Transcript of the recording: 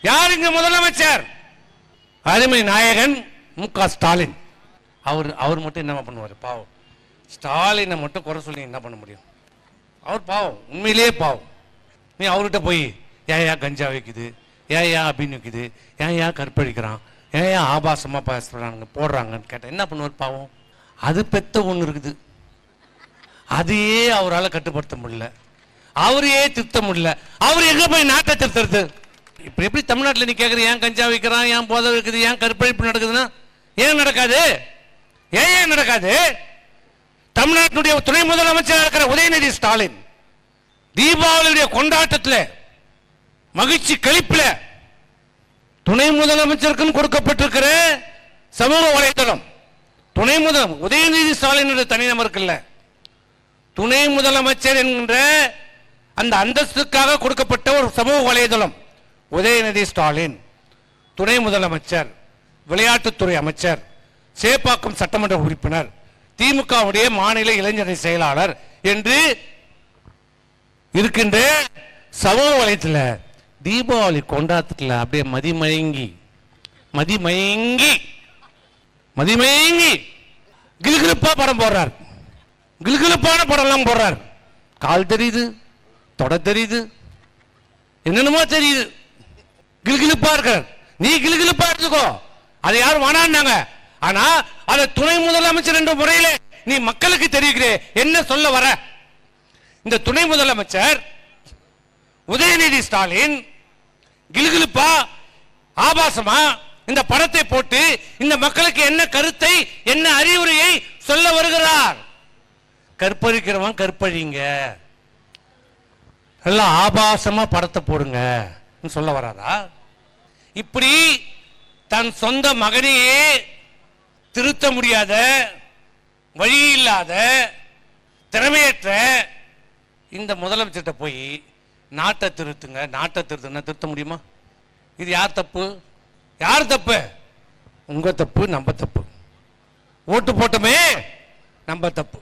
யார் இங்க முதலமைச்சர்? அருமை நாயகன் மு.க. ஸ்டாலின். அவர் மட்டும் என்ன பண்ணுவார்? பாவம். ஸ்டாலினை மட்டும் குறை சொல்லி என்ன பண்ண முடியும்? அவர் பாவம், உண்மையிலேயே பாவம். நீ அவர்கிட்ட போய் ஏயா கஞ்சா வைக்குது, ஏயா அப்படின்னு வைக்குது, ஏயா கற்பழிக்கிறான், ஏயா ஆபாசமா பேசுறாங்க போடுறாங்கன்னு கேட்டேன் என்ன பண்ணுவார்? பாவம். அது பெத்த ஒன்று இருக்குது, அதையே அவரால் கட்டுப்படுத்த முடியல, அவரையே திருத்த முடியல. அவர் எங்க போய் நாட்டை திருத்துறது? இப்ப எப்படி தமிழ்நாட்டில் நீ கேட்குற ஏன் கஞ்சா வைக்கிறான், ஏன் போதை வைக்குது, ஏன் கற்பழிப்பு நடக்குதுன்னா ஏன் நடக்காது? ஏன் நடக்காது? தமிழ்நாட்டினுடைய துணை முதலமைச்சராக இருக்கிற உதயநிதி ஸ்டாலின் தீபாவளியுடைய கொண்டாட்டத்தில் மகிழ்ச்சி கழிப்பில் துணை முதலமைச்சருக்கும் கொடுக்கப்பட்டிருக்கிற சமூக வலைதளம், துணை உதயநிதி ஸ்டாலின் தனிநபருக்கு இல்ல, துணை முதலமைச்சர் என்கின்ற அந்த அந்தஸ்துக்காக கொடுக்கப்பட்ட ஒரு சமூக வலைதளம். உதயநிதி ஸ்டாலின் துணை முதலமைச்சர், விளையாட்டுத்துறை அமைச்சர், சேப்பாக்கம் சட்டமன்ற உறுப்பினர், திமுகவுடைய மாநில இளைஞரணி செயலாளர் என்று இருக்கின்ற சமூக வலைத்தளத்தில் தீபாவளி கொண்டாட்டத்தில் அப்படியே மதிமயங்கி கிலுகிலுப்பா படம் போடுறார். கிலுகிலுப்பான படம் எல்லாம் போடுறார். கால் தெரியுது, தொட தெரியுது, என்னென்னமோ தெரியுது. கிலுகிலுப்பா இருக்கார். நீ கிலுகிலுப்பா எடுத்துக்கோ, அதை யாரும் வேணான்னாங்க. ஆனா அதை துணை முதலமைச்சர் என்ற முறையில நீ மக்களுக்கு தெரிவிக்கிறே என்ன சொல்ல வர? இந்த துணை முதலமைச்சர் உதயநிதி ஸ்டாலின் கிலுகிலுப்பா ஆபாசமா இந்த படத்தை போட்டு இந்த மக்களுக்கு என்ன கருத்தை, என்ன அறிவுரையை சொல்ல வருகிறார்? கற்பழிக்கிறவன் கற்பழிங்க, எல்லாம் ஆபாசமா படத்தை போடுங்க சொல்ல வராதா? இப்படி தன் சொந்த மகனையே திருத்த முடியாத, வழி இல்லாத, திறமையற்ற இந்த முதலமைச்சர்கிட்ட போய் நாட்டை திருத்துங்க, நாட்டை திருத்த முடியுமா? இது யார் தப்பு? யார் தப்பு? உங்க தப்பு, நம்ம தப்பு. ஓட்டு போட்டோமே நம்ம தப்பு.